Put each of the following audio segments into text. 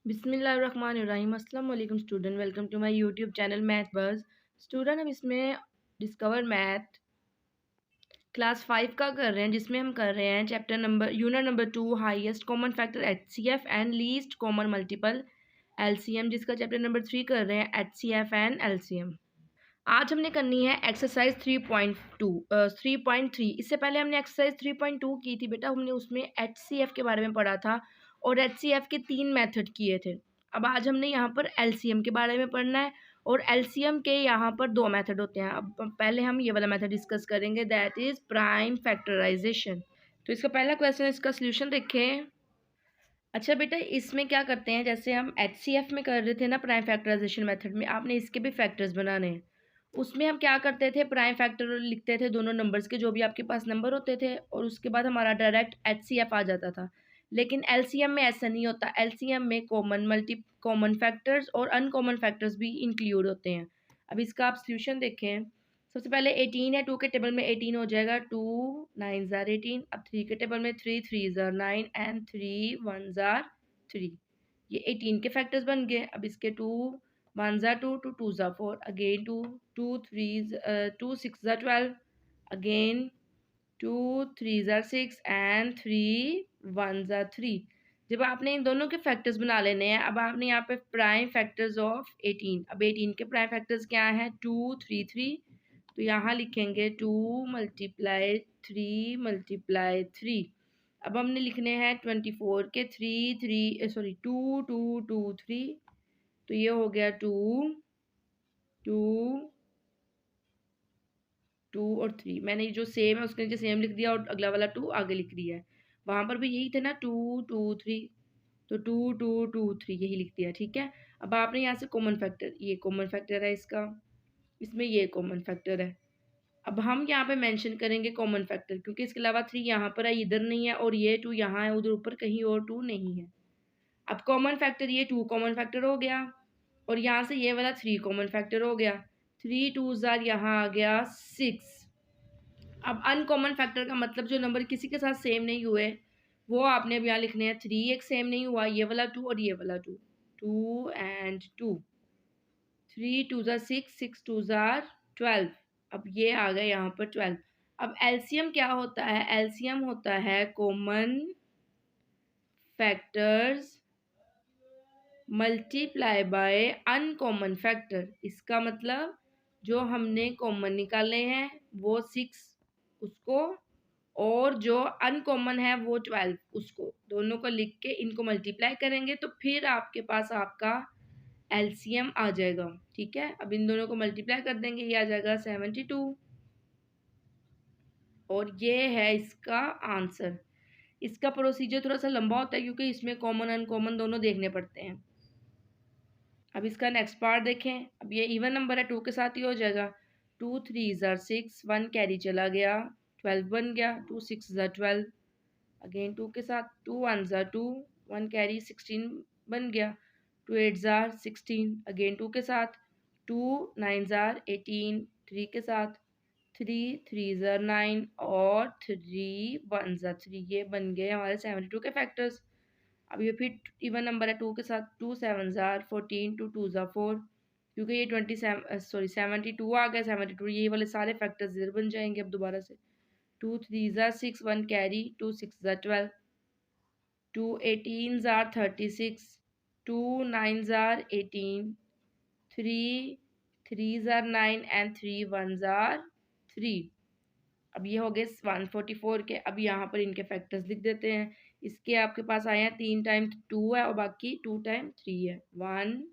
बिस्मिल्लाहिर्रहमानिर्रहीम। अस्सलाम वालेकुम student, welcome to my YouTube channel Math Buzz. Student, हम इसमें डिस्कवर मैथ क्लास 5 का कर रहे हैं, जिसमें हम कर रहे हैं chapter number unit number 2 highest common factor HCF and least common multiple LCM, जिसका चैप्टर नंबर 3 कर रहे हैं HCF एंड LCM। आज हमने करनी है एक्सरसाइज 3.3। इससे पहले हमने एक्सरसाइज 3.2 की थी बेटा, हमने उसमें HCF के बारे में पढ़ा था और HCF के 3 मेथड किए थे। अब आज हमने यहाँ पर LCM के बारे में पढ़ना है और LCM के यहाँ पर 2 मेथड होते हैं। अब पहले हम ये वाला मेथड डिस्कस करेंगे, दैट इज़ प्राइम फैक्टराइजेशन। तो इसका पहला क्वेश्चन, इसका सोल्यूशन देखें। अच्छा बेटा, इसमें क्या करते हैं, जैसे हम HCF में कर रहे थे ना प्राइम फैक्टराइजेशन मेथड में, आपने इसके भी फैक्टर्स बनाने हैं। उसमें हम क्या करते थे, प्राइम फैक्टर लिखते थे दोनों नंबर्स के, जो भी आपके पास नंबर होते थे, और उसके बाद हमारा डायरेक्ट HCF आ जाता था। लेकिन LCM में ऐसा नहीं होता। LCM में कॉमन फैक्टर्स और अनकॉमन फैक्टर्स भी इंक्लूड होते हैं। अब इसका आप सोल्यूशन देखें। सबसे पहले 18 है, 2 के टेबल में 18 हो जाएगा, 2 9 ज़ार 18। अब 3 के टेबल में 3 3 ज़ार 9 एंड 3 1 ज़ार 3। ये 18 के फैक्टर्स बन गए। अब इसके 2 1 ज़ार 2, 2 2 ज़ार 4, अगेन 2 2 2 6 ज़ार 12, अगेन 2 3 ज़ार 6 एंड 3 1 ज़ार 3। जब आपने इन दोनों के फैक्टर्स बना लेने हैं, अब आपने यहाँ पे प्राइम फैक्टर्स ऑफ 18। अब 18 के प्राइम फैक्टर्स क्या हैं, 2 3 3। तो यहाँ लिखेंगे 2 मल्टीप्लाई 3 मल्टीप्लाई 3। अब हमने लिखने हैं 24 के 2 2 2 3। तो ये हो गया 2 2 2 और 3। मैंने जो सेम है उसके नीचे सेम लिख दिया और अगला वाला 2 आगे लिख दिया है। वहाँ पर भी यही थे ना, 2 2 3। तो 2 2 2 3 यही लिख दिया, ठीक है। अब आपने यहाँ से कॉमन फैक्टर, ये कॉमन फैक्टर है इसका, इसमें ये कॉमन फैक्टर है। अब हम यहाँ पे मेंशन करेंगे कॉमन फैक्टर, क्योंकि इसके अलावा 3 यहाँ पर है, इधर नहीं है, और ये 2 यहाँ है, उधर ऊपर कहीं और 2 नहीं है। अब कॉमन फैक्टर, ये 2 कॉमन फैक्टर हो गया, और यहाँ से ये वाला 3 कॉमन फैक्टर हो गया। 3 2 ज़ार यहाँ आ गया 6। अब अनकॉमन फैक्टर का मतलब जो नंबर किसी के साथ सेम नहीं हुए वो आपने अब यहाँ लिखने हैं। 3 एक सेम नहीं हुआ, ये वाला 2 और ये वाला 2, 2 एंड 2। 3 2 ज़ार 6, 6 2 ज़ार 12। अब ये आ गए यहाँ पर 12। अब एलसीएम क्या होता है, एलसीएम होता है common factors multiply by uncommon factor. इसका मतलब जो हमने कॉमन निकाले हैं वो 6 उसको, और जो अनकॉमन है वो 12 उसको, दोनों को लिख के इनको मल्टीप्लाई करेंगे तो फिर आपके पास आपका एलसीएम आ जाएगा, ठीक है। अब इन दोनों को मल्टीप्लाई कर देंगे, ये आ जाएगा 72, और ये है इसका आंसर। इसका प्रोसीजर थोड़ा सा लंबा होता है क्योंकि इसमें कॉमन अनकॉमन दोनों देखने पड़ते हैं। अब इसका नेक्स्ट पार्ट देखें। अब ये इवन नंबर है, 2 के साथ ही हो जाएगा। 2 3 ज़ार 6, 1 कैरी चला गया, 12 बन गया। 2 6 ज़ार 12, अगेन 2 के साथ, 2 1 ज़ार 2, 1 कैरी 16 बन गया। 2 8 ज़ार 16, अगेन 2 के साथ। 2 9 ज़ार 18, 3 के साथ। 3 3 ज़ार 9 और 3 1 ज़ार 3। ये बन गए हमारे 72 के फैक्टर्स। अब ये फिर इवन नंबर है, 2 के साथ। 2 7 ज़ार 14, 2 2 ज़ार 4, क्योंकि ये 72 आ गया। 72 ये वाले सारे फैक्टर्स इधर बन जाएंगे। अब दोबारा से 2 3 ज़ार 6, 1 कैरी, 2 6 ज़ार 12, 2 18 ज़ार 36, 2 9 ज़ार 18, 3 3 ज़ार 9 एंड 3 1 ज़ार 3। अब ये हो गए 144 के। अब यहाँ पर इनके फैक्टर्स लिख देते हैं। इसके आपके पास आए हैं 3 टाइम 2 है और बाकी 2 टाइम 3 है। 1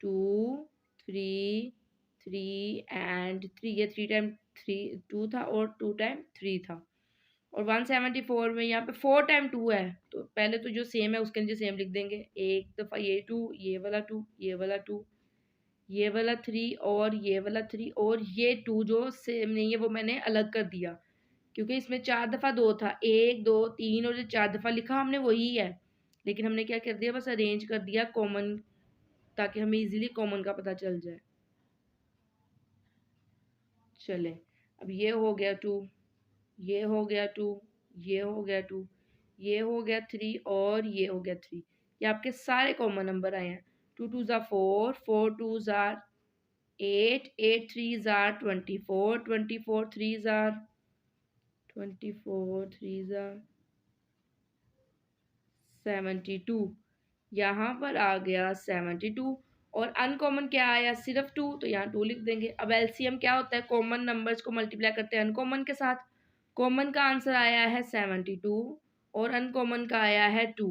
2 3 3 एंड 3, ये 3 टाइम 3 2 था और 2 टाइम 3 था। और 174 में यहाँ पे 4 टाइम 2 है, तो पहले तो जो सेम है उसके नीचे सेम लिख देंगे। एक दफ़ा ये 2, ये वाला 2, ये वाला 2, ये वाला 3 और ये वाला 3, और ये 2 जो सेम नहीं है वो मैंने अलग कर दिया, क्योंकि इसमें 4 दफ़ा 2 था। 1 2 3 और जो 4 दफ़ा लिखा हमने वही है, लेकिन हमने क्या कर दिया, बस अरेंज कर दिया कॉमन, ताकि हमें इजीली कॉमन का पता चल जाए। चले, अब ये हो गया 2, ये हो गया 2, ये हो गया 2, ये हो गया 3 और ये हो गया 3। ये आपके सारे कॉमन नंबर आए हैं। 2 2 ज़ा 4, 4 2 ज़ा 8, 8 3 ज़ा 24, 24 3 ज़ा 24 3 ज़ा 72, यहाँ पर आ गया 72। और अनकॉमन क्या आया, सिर्फ 2, तो यहाँ 2 लिख देंगे। अब एलसीएम क्या होता है, कॉमन नंबर्स को मल्टीप्लाई करते हैं अनकॉमन के साथ। कॉमन का आंसर आया है 72 और अनकॉमन का आया है 2,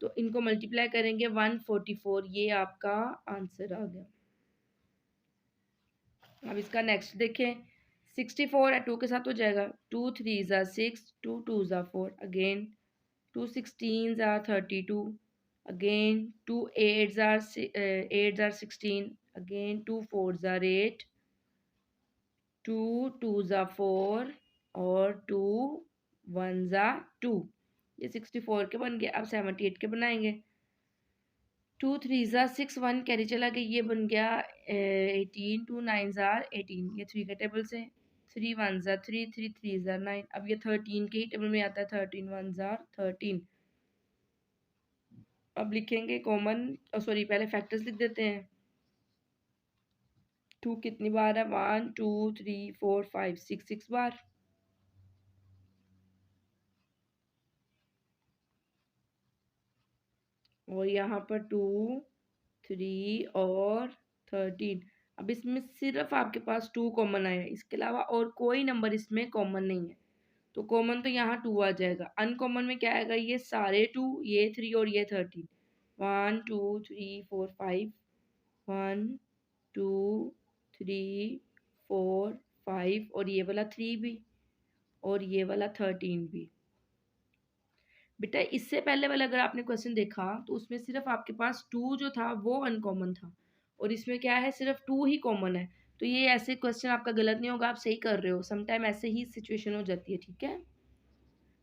तो इनको मल्टीप्लाई करेंगे 144, ये आपका आंसर आ गया। अब इसका नेक्स्ट देखें, 64 है, 2 के साथ हो जाएगा। 2 3 ज़ा 6, 2 2 ज़ा 4, again 2 16 are 32, again 2 8s are 8s are 16, again 2 4s are 8, 2 2s are 4 और 2 1s are 2। ये 64 के बन गए। अब 78 के बनाएंगे। 2 3s are 6, 1 कैरी चला गया, ये बन गया 18, 2 9s are 18, ये 3 के टेबल से। 3 1s are 3, 3 3s are 9, अब ये 13 के ही टेबल में आता है। 13 1s are 13। अब लिखेंगे कॉमन, सॉरी पहले फैक्टर्स लिख देते हैं। 2 कितनी बार है, 1 2 3 4 5 6, 6 बार। और यहाँ पर 2 3 और 13। अब इसमें सिर्फ आपके पास 2 कॉमन आया है, इसके अलावा और कोई नंबर इसमें कॉमन नहीं है, तो कॉमन तो यहाँ 2 आ जाएगा। अनकॉमन में क्या आएगा, ये सारे 2, ये 3 और ये 13। 1 2 3 4 5, 1 2 3 4 5 और ये वाला 3 भी और ये वाला 13 भी। बेटा इससे पहले वाला अगर आपने क्वेश्चन देखा तो उसमें सिर्फ आपके पास 2 जो था वो अनकॉमन था, और इसमें क्या है, सिर्फ 2 ही कॉमन है। तो ये ऐसे क्वेश्चन आपका गलत नहीं होगा, आप सही कर रहे हो। समटाइम ऐसे ही सिचुएशन हो जाती है, ठीक है।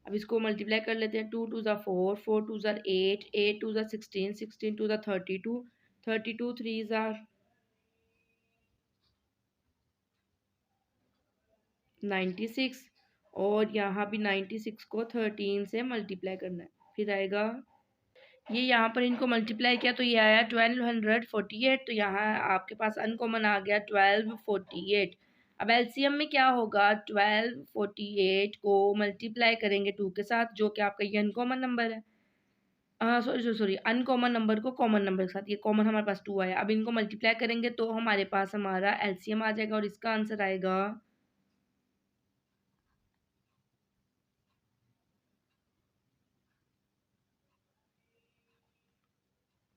अब इसको मल्टीप्लाई कर लेते हैं। 2 2 ज़ा 4, 4 2 ज़ा 8, 8 2 ज़ा 16, 16 2 ज़ा 32, 32 3 ज़ा 96, और यहाँ भी 96 को 13 से मल्टीप्लाई करना है। फिर आएगा ये, यहाँ पर इनको मल्टीप्लाई किया तो ये आया 1248, तो यहाँ आपके पास अनकॉमन आ गया 1248। अब एलसीएम में क्या होगा, 1248 को मल्टीप्लाई करेंगे 2 के साथ, जो कि आपका ये अनकॉमन नंबर है। सॉरी सॉरी, अनकॉमन नंबर को कॉमन नंबर के साथ, ये कॉमन हमारे पास 2 आया। अब इनको मल्टीप्लाई करेंगे तो हमारे पास हमारा एलसीएम आ जाएगा, और इसका आंसर आएगा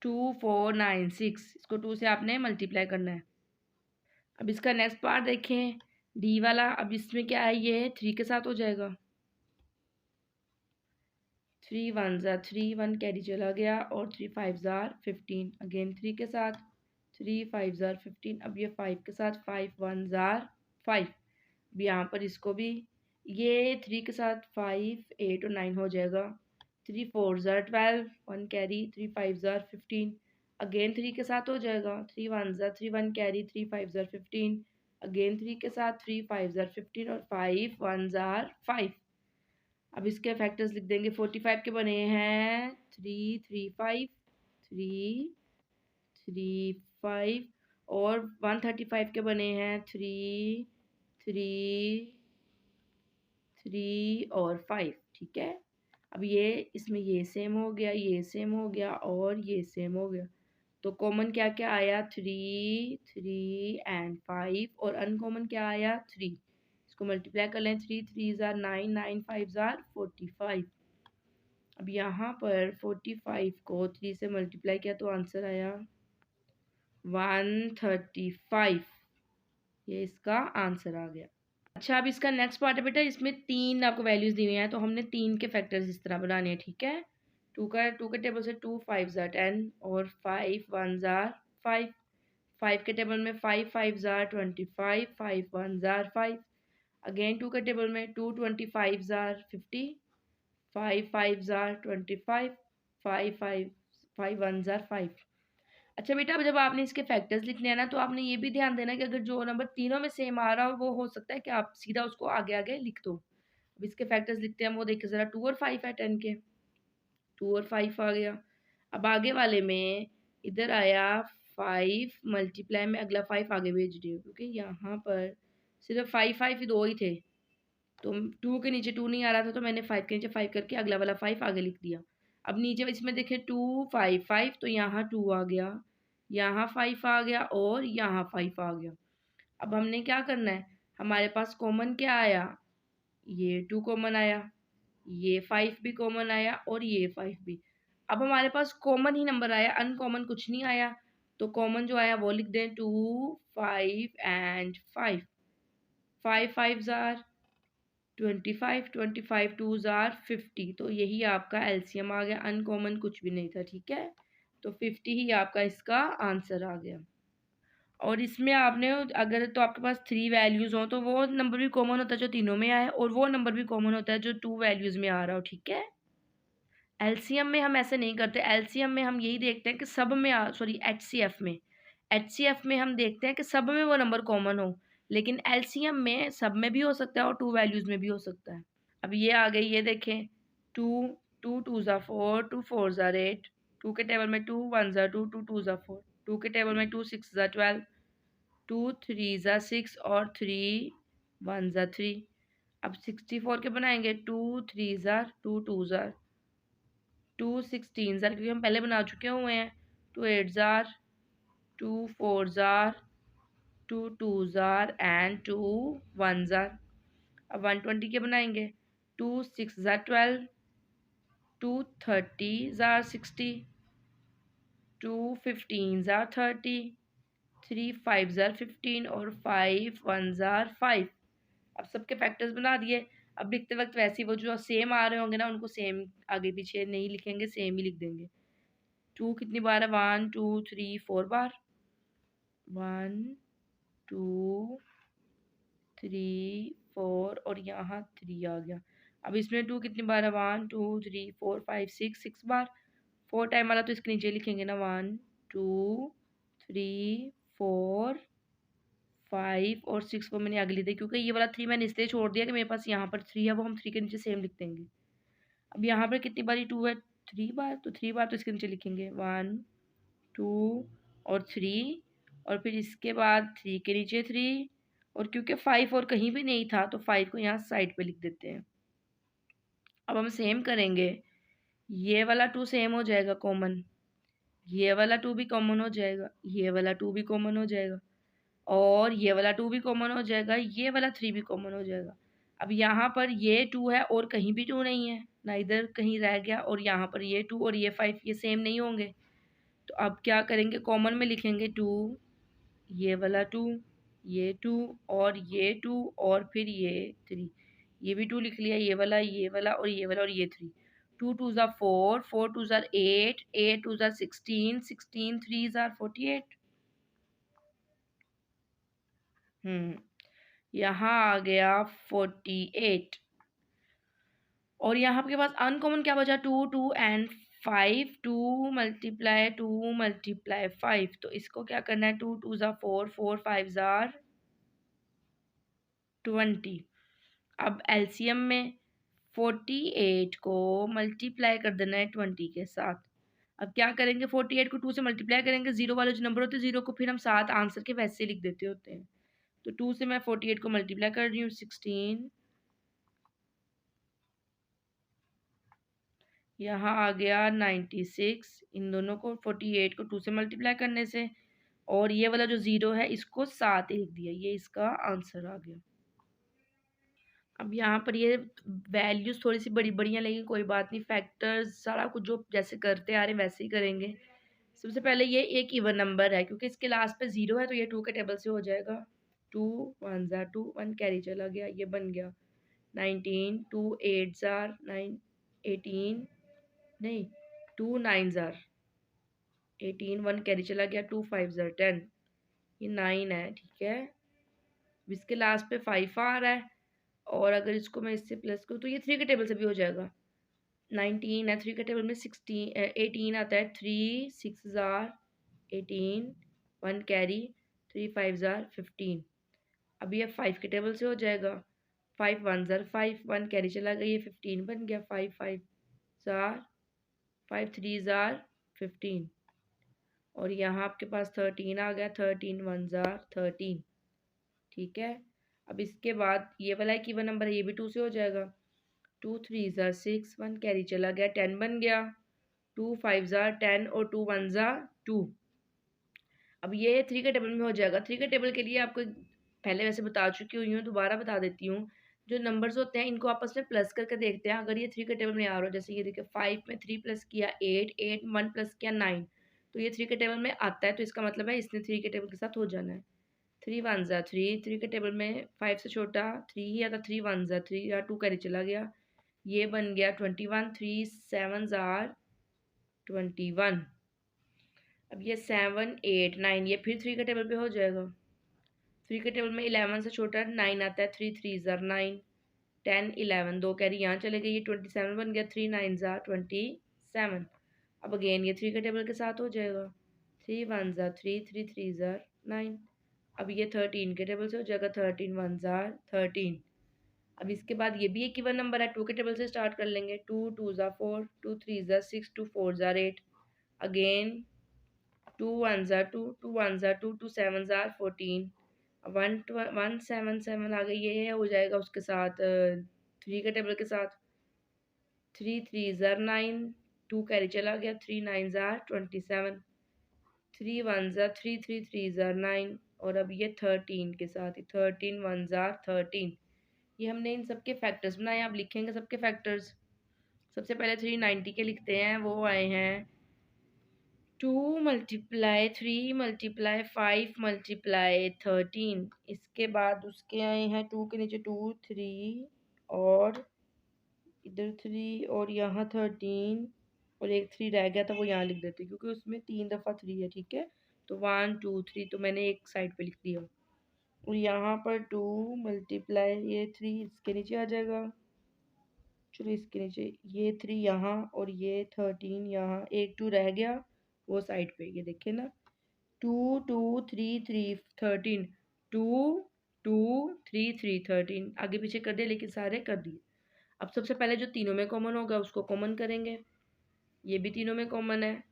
2496। इसको 2 से आपने मल्टीप्लाई करना है। अब इसका नेक्स्ट पार्ट देखें, डी वाला। अब इसमें क्या है, ये 3 के साथ हो जाएगा। 3 1 ज़ा 3, 1 कैरी चला गया, और 3 5 ज़ार 15, अगेन 3 के साथ 3 5 ज़ार 15। अब ये 5 के साथ 5 1 ज़ार 5। अब यहाँ पर इसको भी ये 3 के साथ 5 8 और 9 हो जाएगा। 3 4 ज़ार 12, 1 कैरी, 3 5 ज़ार 15, अगेन 3 के साथ हो जाएगा। 3 1 ज़ार 3, 1 कैरी, 3 5 ज़ार 15, अगेन 3 के साथ 3 5 ज़ार 15 और 5 1 ज़ार 5। अब इसके फैक्टर्स लिख देंगे। 45 के बने हैं 3 3 5, 3 3 5, और 135 के बने हैं 3 3 3 और 5, ठीक है। अब ये इसमें ये सेम हो गया, ये सेम हो गया, और ये सेम हो गया। तो कॉमन क्या क्या आया, 3 3 एंड 5, और अनकॉमन क्या आया, 3। इसको मल्टीप्लाई कर लें। 3 3 ज़ार 9, 9 5 ज़ार 45। अब यहाँ पर 45 को 3 से मल्टीप्लाई किया तो आंसर आया 135। ये इसका आंसर आ गया। अच्छा, अब इसका नेक्स्ट पार्ट है बेटा, इसमें 3 आपको वैल्यूज दी हुई हैं, तो हमने 3 के फैक्टर्स इस तरह बनाने हैं, ठीक है। 2 के टेबल से 2 5 ज़ार 10, और 5 1 ज़ार 5। 5 के टेबल में 5 5 ज़ार 25, 5 1 ज़ार 5। अगेन 2 के टेबल में 2 25 ज़ार 50, 5 5 ज़ार 25, 5 5 5 1 ज़ार 5। अच्छा बेटा, अब जब आपने इसके फैक्टर्स लिखने हैं ना, तो आपने ये भी ध्यान देना कि अगर जो नंबर तीनों में सेम आ रहा हो, वो हो सकता है कि आप सीधा उसको आगे आगे लिख दो। अब इसके फैक्टर्स लिखते हैं, वो देखिए ज़रा। 2 और 5 है 10 के, 2 और 5 आ गया। अब आगे वाले में इधर आया 5 मल्टीप्लाई में अगला 5 आगे भेज रही हूँ क्योंकि यहाँ पर सिर्फ 5 ही 2 ही थे, तो 2 के नीचे 2 नहीं आ रहा था, तो मैंने 5 के नीचे 5 करके अगला वाला 5 आगे लिख दिया। अब नीचे इसमें देखें 2 5 5, तो यहाँ 2 आ गया, यहाँ 5 आ गया और यहाँ 5 आ गया। अब हमने क्या करना है, हमारे पास कॉमन क्या आया, ये 2 कॉमन आया, ये 5 भी कॉमन आया और ये 5 भी। अब हमारे पास कॉमन ही नंबर आया, अनकॉमन कुछ नहीं आया, तो कॉमन जो आया वो लिख दें 2 5 एंड 5। 5 5 आर 25, 25 2s आर 50, तो यही आपका एलसीएम आ गया, अनकॉमन कुछ भी नहीं था, ठीक है। तो 50 ही आपका इसका आंसर आ गया। और इसमें आपने अगर तो आपके पास 3 वैल्यूज़ हों तो वो नंबर भी कॉमन होता है जो तीनों में आए, और वो नंबर भी कॉमन होता है जो 2 वैल्यूज़ में आ रहा हो, ठीक है। एलसीएम में हम ऐसे नहीं करते, एलसीएम में हम यही देखते हैं कि सब में सॉरी एचसीएफ में हम देखते हैं कि सब में वो नंबर कॉमन हो, लेकिन एलसीएम में सब में भी हो सकता है और 2 वैल्यूज़ में भी हो सकता है। अब ये आ गई, ये देखें 2 2 2s आर 4, 2 4s आर 8, 2 के टेबल में 2 1s आर 2, 2 2s आर 4, 2 के टेबल में 2 6s आर 12, 2 3s आर 6 और 3 1s आर 3। अब 64 के बनाएंगे, 2 3s are 2 2s are 2 16s are, क्योंकि हम पहले बना चुके हुए हैं, 2 8s are 2 4s are 2 2s are and 2 1s are. अब 120 के बनाएंगे, 2 6s are 12, 2 30s are 60, 2 15s are 30, 3 5s are 15 और 5 1s are 5। अब सबके फैक्टर्स बना दिए। अब लिखते वक्त वैसे ही वो जो सेम आ रहे होंगे ना, उनको सेम आगे पीछे नहीं लिखेंगे, सेम ही लिख देंगे। 2 कितनी बार है, 1 2 3 4 बार, 1 2 3 4 और यहाँ 3 आ गया। अब इसमें 2 कितनी बार है, 1 2 3 4 5 6 बार। 4 टाइम वाला तो इसके नीचे लिखेंगे ना, 1 2 3 4 5 और 6 को मैंने आगे लिख दिया, क्योंकि ये वाला 3 मैंने इसलिए छोड़ दिया कि मेरे पास यहाँ पर 3 है, वो हम 3 के नीचे सेम लिख देंगे। अब यहाँ पर कितनी बारी 2 है, 3 बार, तो 3 बार तो इसके नीचे लिखेंगे 1 2 और 3, और फिर इसके बाद 3 के नीचे 3, और क्योंकि 5 और कहीं भी नहीं था तो 5 को यहाँ साइड पे लिख देते हैं। अब हम सेम करेंगे, ये वाला 2 सेम हो जाएगा कॉमन, ये वाला 2 भी कॉमन हो जाएगा, ये वाला 2 भी कॉमन हो जाएगा, और ये वाला 2 भी कॉमन हो जाएगा, ये वाला 3 भी कॉमन हो जाएगा। अब यहाँ पर ये 2 है और कहीं भी 2 नहीं है, ना इधर कहीं रह गया, और यहाँ पर ये 2 और ये 5 ये सेम नहीं होंगे, तो अब क्या करेंगे, कॉमन में लिखेंगे 2, ये वाला 2, ये 2 और ये 2 और फिर ये 3, ये भी 2 लिख लिया, ये वाला और ये वाला और ये 3। 2 2s are 4, 4 2s are 8, 8 2s are 16, 16 3s are 48। यहाँ आ गया 48। और यहाँ आपके पास अनकॉमन क्या बचा, 2 2 एंड 5, 2 मल्टीप्लाई 5, तो इसको क्या करना है, 2 2s are 4, 4 5s are 20। अब एलसीएम में 48 को मल्टीप्लाई कर देना है 20 के साथ। अब क्या करेंगे, 48 को 2 से मल्टीप्लाई करेंगे, जीरो वाले जो नंबर होते हैं जीरो को फिर हम साथ आंसर के वैसे लिख देते होते हैं, तो 2 से मैं 48 को मल्टीप्लाई कर रही हूँ, 16, यहाँ आ गया 96, इन दोनों को 48 को 2 से मल्टीप्लाई करने से, और ये वाला जो ज़ीरो है इसको साथ लिख दिया, ये इसका आंसर आ गया। अब यहाँ पर ये वैल्यूज़ थोड़ी सी बड़ी बड़ी हैं, लेकिन कोई बात नहीं, फैक्टर्स सारा कुछ जो जैसे करते आ रहे हैं वैसे ही करेंगे। सबसे पहले ये एक इवन नंबर है, क्योंकि इसके लास्ट पे 0 है तो ये 2 के टेबल से हो जाएगा, 2 1s are 2, 1 कैरी चला गया, ये बन गया 19, 2 8s are 9, 18 नहीं 2 9s are 18, 1 कैरी चला गया, 2 5s are 10, ये 9 है, ठीक है। इसके लास्ट पे 5 आ रहा है, और अगर इसको मैं इससे प्लस करूँ तो ये 3 के टेबल से भी हो जाएगा, 19 है, 3 के टेबल में 18 आता है, 3 6s are 18, 1 carry, 3 5s are 15। अब ये 5 के टेबल से हो जाएगा, 5 1s are 5, 1 कैरी चला गया, ये 15 बन गया, 5 5s are 5 3s are 15 और यहाँ आपके पास 13 आ गया, 13 1 ज़ार 13, ठीक है। अब इसके बाद ये वाला एक इवन नंबर है, ये भी 2 से हो जाएगा, 2 3 ज़ार 6, 1 कैरी चला गया, 10 बन गया, 2 5 ज़ार 10 और 2 1 ज़ार 2। अब ये 3 के टेबल में हो जाएगा। 3 के टेबल के लिए आपको पहले वैसे बता चुकी हुई हूँ, दोबारा बता देती हूँ। जो नंबर्स होते हैं इनको आपस में प्लस करके देखते हैं। अगर ये 3 के टेबल में आ रहा हो, जैसे ये देखिए 5 में 3 प्लस किया 8, 8 1 प्लस किया 9, तो ये 3 के टेबल में आता है, तो इसका मतलब है इसने 3 के टेबल के साथ हो जाना है। 3 1 ज़ा 3, 3 के टेबल में 5 से छोटा 3 ही आता, 3 1 ज़ा 3, या 2 कैरी चला गया, ये बन गया 21, 3 7 ज़ार 21। अब ये 7 8 9 ये फिर 3 के टेबल पे हो जाएगा। 3 के टेबल में 11 से छोटा 9 आता है, 3 3 ज़ार 9, 10 11 दो कैरी यहाँ चले गए, ये 27 बन गया, 3 9 ज़ार 27। अब अगेन ये 3 के टेबल के साथ हो जाएगा, 3 1 ज़ार 3, 3 3 ज़ार 9। अब ये 13 के टेबल से हो जाएगा, 13 1 ज़ार 13। अब इसके बाद ये भी एक इवन नंबर है, 2 के टेबल से स्टार्ट कर लेंगे, 2 2 ज़ार 4, 2 3 ज़ार 6, 2 4 ज़ार 8, अगेन 2 1 ज़ार 2, 2 1 ज़ार 2, 2 7 ज़ार 14, 1 7 7 आ गई, ये हो जाएगा उसके साथ 3 के टेबल के साथ, 3 3 ज़ार 9, 2 कैरी चला गया, 3 9 ज़ार 27, 3 1 ज़ार 3, 3 3 ज़ार 9, और अब ये 13 के साथ, 13 1 ज़ार 13। ये हमने इन सबके फैक्टर्स बनाए, आप लिखेंगे सबके फैक्टर्स। सबसे पहले 390 के लिखते हैं, वो आए हैं 2 मल्टीप्लाई 3 मल्टीप्लाई 5 मल्टीप्लाई 13। इसके बाद उसके आए हैं 2 के नीचे 2 3 और इधर 3 और यहाँ 13 और एक 3 रह गया था, वो यहाँ लिख देते क्योंकि उसमें 3 दफ़ा 3 है, ठीक है। तो 1 2 3 तो मैंने एक साइड पे लिख दिया, और यहाँ पर 2 मल्टीप्लाई ये 3 इसके नीचे आ जाएगा, चलो इसके नीचे ये 3 यहाँ और ये 13 यहाँ, एक 2 रह गया वो साइड पे, ये देखे ना, 2 2 3 3 13, 2 2 3 3 13, आगे पीछे कर दिया लेकिन सारे कर दिए। अब सबसे पहले जो तीनों में कॉमन होगा उसको कॉमन करेंगे, ये भी तीनों में कॉमन है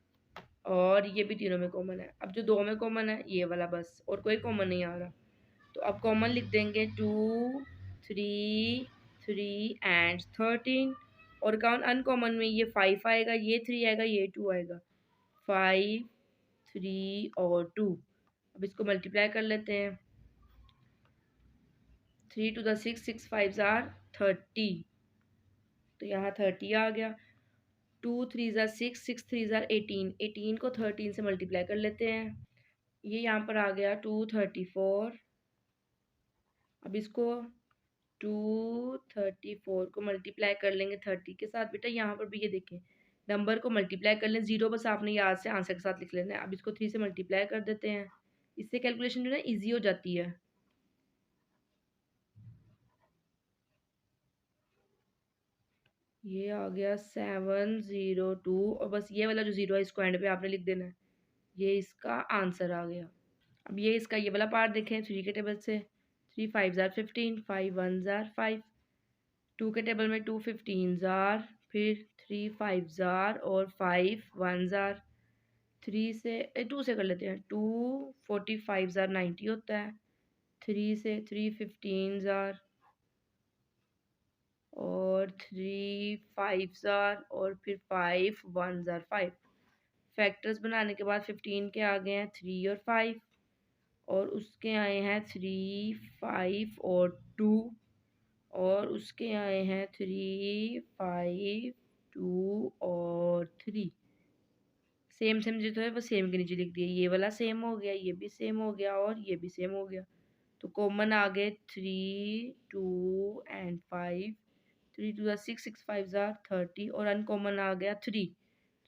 और ये भी तीनों में कॉमन है। अब जो दो में कॉमन है ये वाला बस, और कोई कॉमन नहीं आ रहा, तो अब कॉमन लिख देंगे 2 3 3 एंड 13, और कौन अनकॉमन में ये 5 आएगा, ये 3 आएगा, ये 2 आएगा, 5 3 और 2। अब इसको मल्टीप्लाई कर लेते हैं, 3 to the 6, 6 5 are 30, तो यहाँ 30 आ गया, 2 3 ज़ा 6, 6 3 ज़ा 18, 18 को 13 से मल्टीप्लाई कर लेते हैं, ये यहाँ पर आ गया 234। अब इसको 234 को मल्टीप्लाई कर लेंगे 30 के साथ, बेटा यहाँ पर भी ये देखें नंबर को मल्टीप्लाई कर लें, जीरो बस आपने याद से आंसर के साथ लिख लेना है। अब इसको 3 से मल्टीप्लाई कर देते हैं, इससे कैलकुलेशन जो है ईजी हो जाती है। ये आ गया 702, और बस ये वाला जो जीरो है इसको एंड पे आपने लिख देना है, ये इसका आंसर आ गया। अब ये इसका ये वाला पार्ट देखें 3 के टेबल से, 3 5 ज़ार 15, 5 1 ज़ार 5, 2 के टेबल में 2 15 ज़ार, फिर 3 5 ज़ार और 5 1 ज़ार, 3 से 2 से कर लेते हैं, 2 45 ज़ार 90 होता है, 3 से 3 15 ज़ार और 3 5 ज़ार और फिर 5 1 ज़ार 5। फैक्टर्स बनाने के बाद 15 के आ गए हैं 3 और 5, और उसके आए हैं 3 5 और 2, और उसके आए हैं 3 5 2 और 3। सेम सेम जो है वो सेम के नीचे लिख दिया, ये वाला सेम हो गया, ये भी सेम हो गया और ये भी सेम हो गया, तो कॉमन आ गए 3 2 एंड 5, 3 2 ज़ा 6, 6 5 ज़ा 30, और अनकॉमन आ गया 3,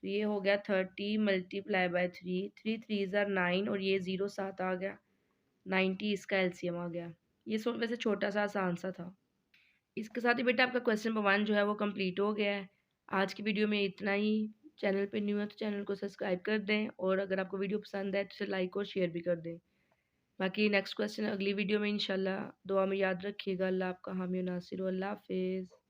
तो ये हो गया 30 मल्टीप्लाई बाय 3, 3 3 ज़ा 9 और ये 0 7 आ गया, 90 इसका एलसीएम आ गया। ये वैसे छोटा सा आसान सा था। इसके साथ ही बेटा आपका क्वेश्चन नंबर 1 जो है वो कंप्लीट हो गया है। आज की वीडियो में इतना ही। चैनल पे न्यू है तो चैनल को सब्सक्राइब कर दें, और अगर आपको वीडियो पसंद है तो उसे लाइक और शेयर भी कर दें। बाकी नेक्स्ट क्वेश्चन अगली वीडियो में इंशाल्लाह। दुआ में याद रखिएगा। अल्लाह आपका हामी नासिर। अल्लाह हाफिज़।